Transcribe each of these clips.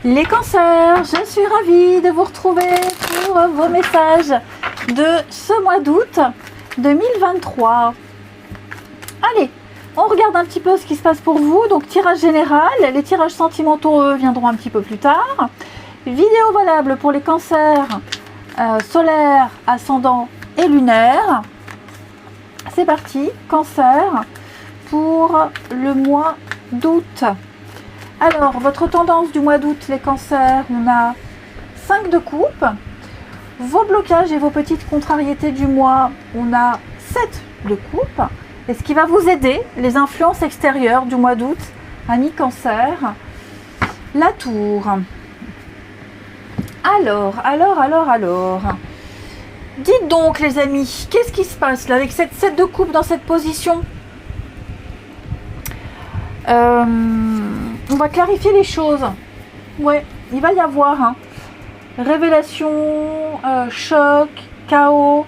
Les cancers, je suis ravie de vous retrouver pour vos messages de ce mois d'août 2023. Allez, on regarde un petit peu ce qui se passe pour vous. Donc tirage général, les tirages sentimentaux eux, viendront un petit peu plus tard. Vidéo valable pour les cancers solaires, ascendants et lunaires. C'est parti, cancer pour le mois d'août. Alors, votre tendance du mois d'août, les cancers, on a 5 de coupe. Vos blocages et vos petites contrariétés du mois, on a 7 de coupe. Et ce qui va vous aider, les influences extérieures du mois d'août, ami cancer, la tour. Alors. Dites donc les amis, qu'est-ce qui se passe là avec cette 7 de coupe dans cette position? On va clarifier les choses. Ouais, il va y avoir révélation, choc, chaos,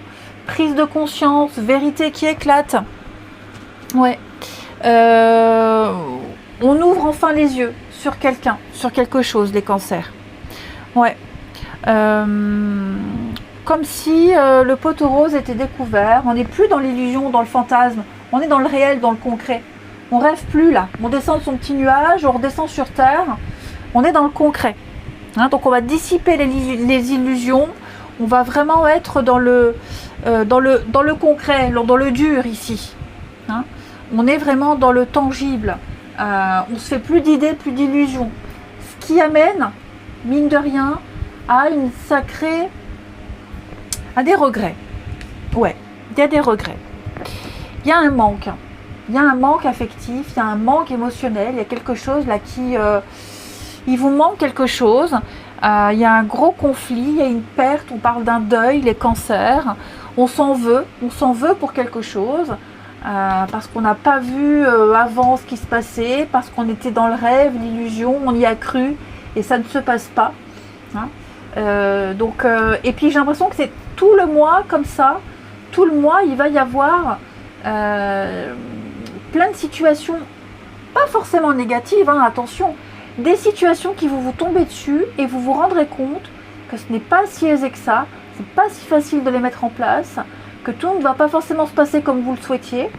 prise de conscience, vérité qui éclate. Ouais. On ouvre enfin les yeux sur quelqu'un, sur quelque chose, les cancers. Ouais. Comme si le poteau rose était découvert. On n'est plus dans l'illusion, dans le fantasme. On est dans le réel, dans le concret. On rêve plus là. On descend de son petit nuage, on redescend sur terre. On est dans le concret. Donc on va dissiper les illusions. On va vraiment être dans le concret, dans le dur ici. On est vraiment dans le tangible. On se fait plus d'idées, plus d'illusions. Ce qui amène, mine de rien, à des regrets. Ouais, il y a des regrets. Il y a un manque. Il y a un manque affectif, il y a un manque émotionnel, il y a quelque chose là qui... il vous manque quelque chose. Il y a un gros conflit, il y a une perte, on parle d'un deuil, les cancers. On s'en veut pour quelque chose. Parce qu'on n'a pas vu avant ce qui se passait, parce qu'on était dans le rêve, l'illusion, on y a cru et ça ne se passe pas. Et puis j'ai l'impression que c'est tout le mois comme ça, tout le mois il va y avoir plein de situations, pas forcément négatives, attention, des situations qui vont vous tomber dessus et vous vous rendrez compte que ce n'est pas si aisé que ça, c'est pas si facile de les mettre en place, que tout ne va pas forcément se passer comme vous le souhaitiez.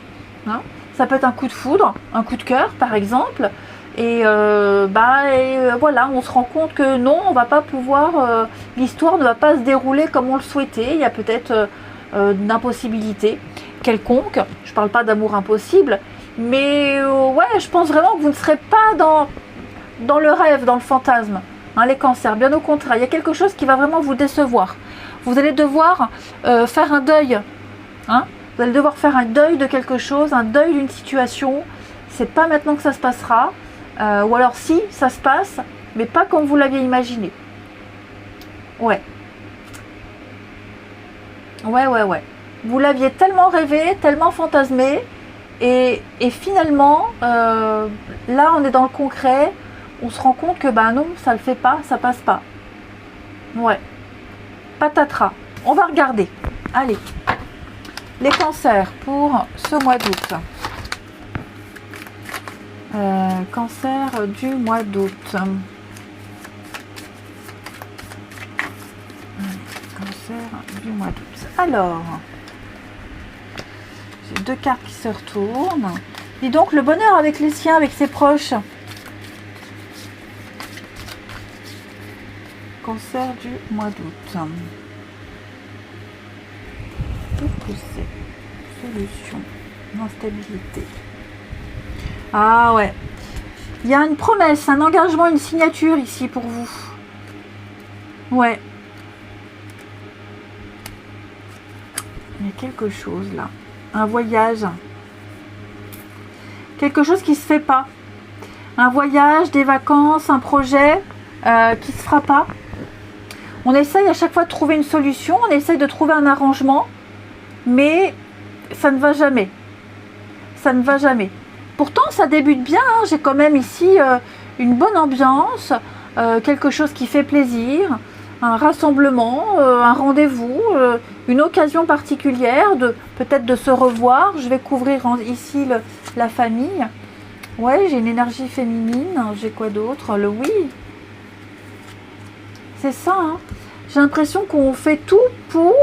Ça peut être un coup de foudre, un coup de cœur par exemple, et voilà, on se rend compte que non, on va pas pouvoir, l'histoire ne va pas se dérouler comme on le souhaitait. Il y a peut-être une impossibilité quelconque. Je parle pas d'amour impossible, mais ouais, je pense vraiment que vous ne serez pas dans le rêve, dans le fantasme, les cancers. Bien au contraire, il y a quelque chose qui va vraiment vous décevoir. Vous allez devoir faire un deuil. Vous allez devoir faire un deuil de quelque chose, un deuil d'une situation. C'est pas maintenant que ça se passera. Ou alors si, ça se passe, mais pas comme vous l'aviez imaginé. Ouais. Vous l'aviez tellement rêvé, tellement fantasmé. Et finalement, là on est dans le concret. On se rend compte que non, ça le fait pas, ça passe pas. Ouais. Patatras. On va regarder. Allez. Les cancers pour ce mois d'août. Cancer du mois d'août. Cancer du mois d'août. Alors, j'ai 2 cartes qui se retournent. Dis donc, le bonheur avec les siens, avec ses proches. Cancer du mois d'août. Pousser. Solution. Instabilité. Ah ouais. Il y a une promesse, un engagement, une signature ici pour vous. Ouais. Il y a quelque chose là. Un voyage. Quelque chose qui se fait pas. Un voyage, des vacances, un projet qui se fera pas. On essaye à chaque fois de trouver une solution, on essaye de trouver un arrangement, mais ça ne va jamais. Ça ne va jamais. Pourtant, ça débute bien. J'ai quand même ici une bonne ambiance, quelque chose qui fait plaisir, un rassemblement, un rendez-vous, une occasion particulière de peut-être de se revoir. Je vais couvrir ici la famille. Ouais, j'ai une énergie féminine. J'ai quoi d'autre? Le oui. C'est ça, hein. J'ai l'impression qu'on fait tout pour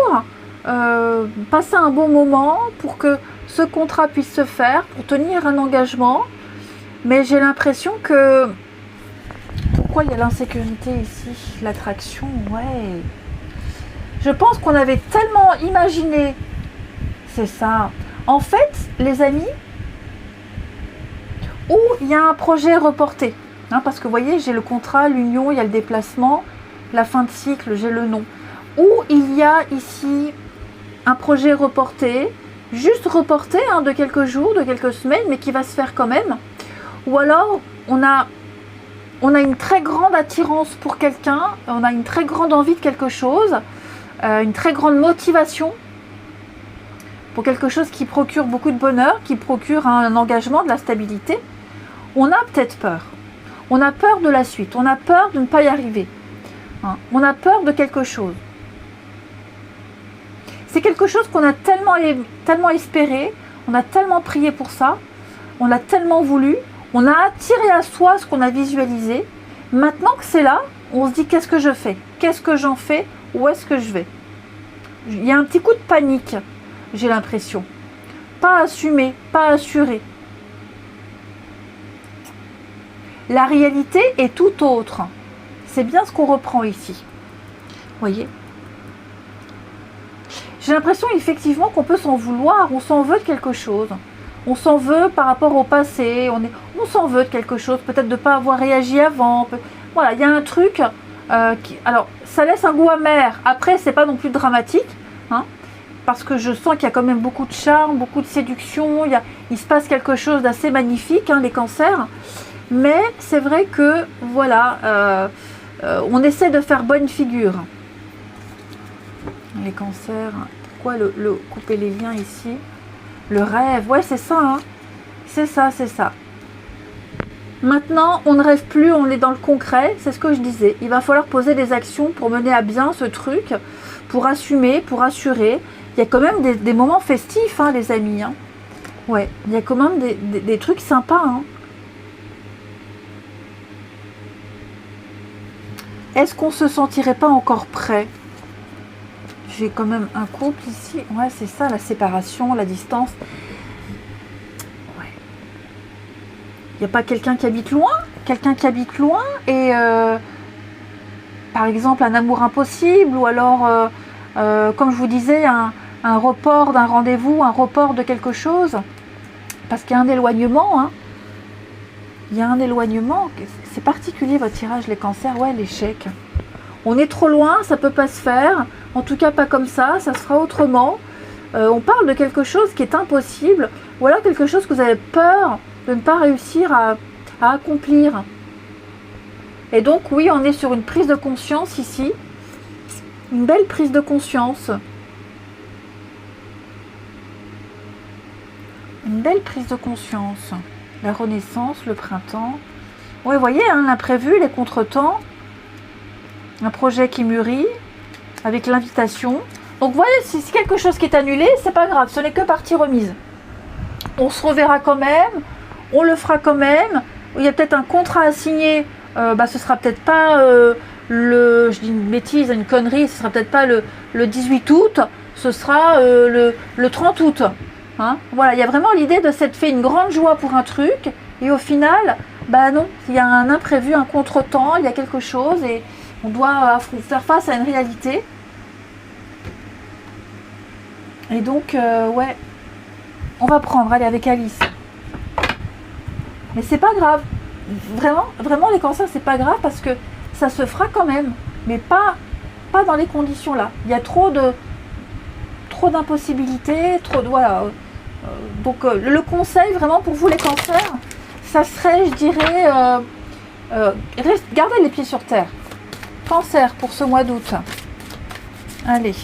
passer un bon moment, pour que ce contrat puisse se faire, pour tenir un engagement. Mais j'ai l'impression que... Pourquoi il y a l'insécurité ici? L'attraction, ouais. Je pense qu'on avait tellement imaginé... C'est ça. En fait, les amis, où il y a un projet reporté. Hein, parce que vous voyez, j'ai le contrat, l'union, il y a le déplacement, la fin de cycle, j'ai le nom. Où il y a ici un projet reporté, juste reporté hein, de quelques jours, de quelques semaines, mais qui va se faire quand même. Ou alors, on a une très grande attirance pour quelqu'un, on a une très grande envie de quelque chose, une très grande motivation pour quelque chose qui procure beaucoup de bonheur, qui procure un engagement, de la stabilité. On a peut-être peur. On a peur de la suite, on a peur de ne pas y arriver. Hein. On a peur de quelque chose. C'est quelque chose qu'on a tellement espéré, on a tellement prié pour ça, on l'a tellement voulu, on a attiré à soi ce qu'on a visualisé. Maintenant que c'est là, on se dit qu'est-ce que je fais? Qu'est-ce que j'en fais? Où est-ce que je vais? Il y a un petit coup de panique, j'ai l'impression. Pas assumé, pas assuré. La réalité est tout autre. C'est bien ce qu'on reprend ici. Vous voyez? J'ai l'impression effectivement qu'on peut s'en vouloir, on s'en veut de quelque chose. On s'en veut par rapport au passé, on s'en veut de quelque chose, peut-être de ne pas avoir réagi avant. Voilà, il y a un truc alors, ça laisse un goût amer. Après, c'est pas non plus dramatique, hein, parce que je sens qu'il y a quand même beaucoup de charme, beaucoup de séduction, il se passe quelque chose d'assez magnifique, hein, les cancers. Mais c'est vrai que, voilà, on essaie de faire bonne figure. Les cancers, pourquoi le couper les liens ici? Le rêve, ouais, c'est ça, hein. C'est ça, c'est ça. Maintenant, on ne rêve plus, on est dans le concret, c'est ce que je disais. Il va falloir poser des actions pour mener à bien ce truc, pour assumer, pour assurer. Il y a quand même des moments festifs, hein, les amis. Hein. Ouais, il y a quand même des trucs sympas. Hein. Est-ce qu'on se sentirait pas encore prêt? J'ai quand même un couple ici. Ouais, c'est ça, la séparation, la distance. Ouais. Il n'y a pas quelqu'un qui habite loin? Quelqu'un qui habite loin et par exemple un amour impossible ou alors, comme je vous disais, un report d'un rendez-vous, un report de quelque chose. Parce qu'il y a un éloignement. Hein. Il y a un éloignement. C'est particulier votre tirage, les cancers. Ouais, l'échec. On est trop loin, ça ne peut pas se faire. En tout cas, pas comme ça se fera autrement. On parle de quelque chose qui est impossible. Ou alors quelque chose que vous avez peur de ne pas réussir à accomplir. Et donc, oui, on est sur une prise de conscience ici. Une belle prise de conscience. Une belle prise de conscience. La renaissance, le printemps. Ouais, vous voyez, hein, l'imprévu, les contretemps. Un projet qui mûrit. Avec l'invitation. Donc, vous voyez, si c'est quelque chose qui est annulé, c'est pas grave. Ce n'est que partie remise. On se reverra quand même. On le fera quand même. Il y a peut-être un contrat à signer. Ce sera peut-être pas je dis une bêtise, une connerie. Ce sera peut-être pas le 18 août. Ce sera le 30 août. Hein, voilà, il y a vraiment l'idée de s'être fait une grande joie pour un truc. Et au final, non. Il y a un imprévu, un contretemps. Il y a quelque chose et on doit faire face à une réalité. Et donc, ouais. On va prendre, allez, avec Alice. Mais c'est pas grave. Vraiment, les cancers, c'est pas grave parce que ça se fera quand même. Mais pas dans les conditions là. Il y a trop d'impossibilités, voilà. Donc, le conseil vraiment pour vous, les cancers, ça serait, je dirais, gardez les pieds sur terre. Cancer pour ce mois d'août. Allez.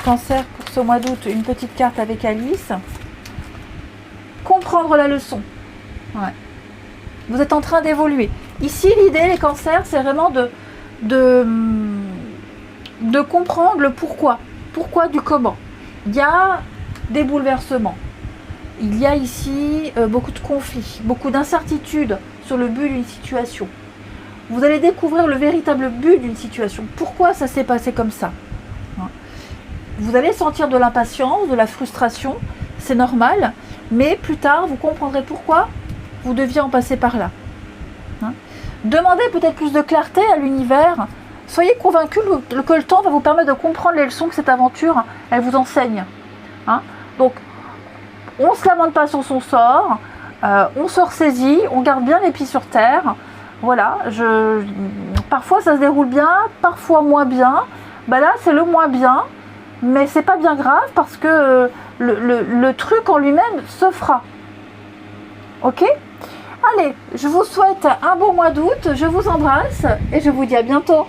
Cancer pour ce mois d'août. Une petite carte avec Alice. Comprendre la leçon. Ouais. Vous êtes en train d'évoluer. Ici, l'idée, les cancers, c'est vraiment de comprendre le pourquoi. Pourquoi du comment. Il y a des bouleversements. Il y a ici beaucoup de conflits, beaucoup d'incertitudes sur le but d'une situation. Vous allez découvrir le véritable but d'une situation. Pourquoi ça s'est passé comme ça? Vous allez sentir de l'impatience, de la frustration, c'est normal, mais plus tard, vous comprendrez pourquoi vous deviez en passer par là. Demandez peut-être plus de clarté à l'univers. Soyez convaincus que le temps va vous permettre de comprendre les leçons que cette aventure, elle vous enseigne. Donc, on ne se lamente pas sur son sort, on se ressaisit, on garde bien les pieds sur terre. Voilà, parfois ça se déroule bien, parfois moins bien. Là, c'est le moins bien, mais c'est pas bien grave parce que le truc en lui-même se fera. Ok ? Allez, je vous souhaite un bon mois d'août, je vous embrasse et je vous dis à bientôt.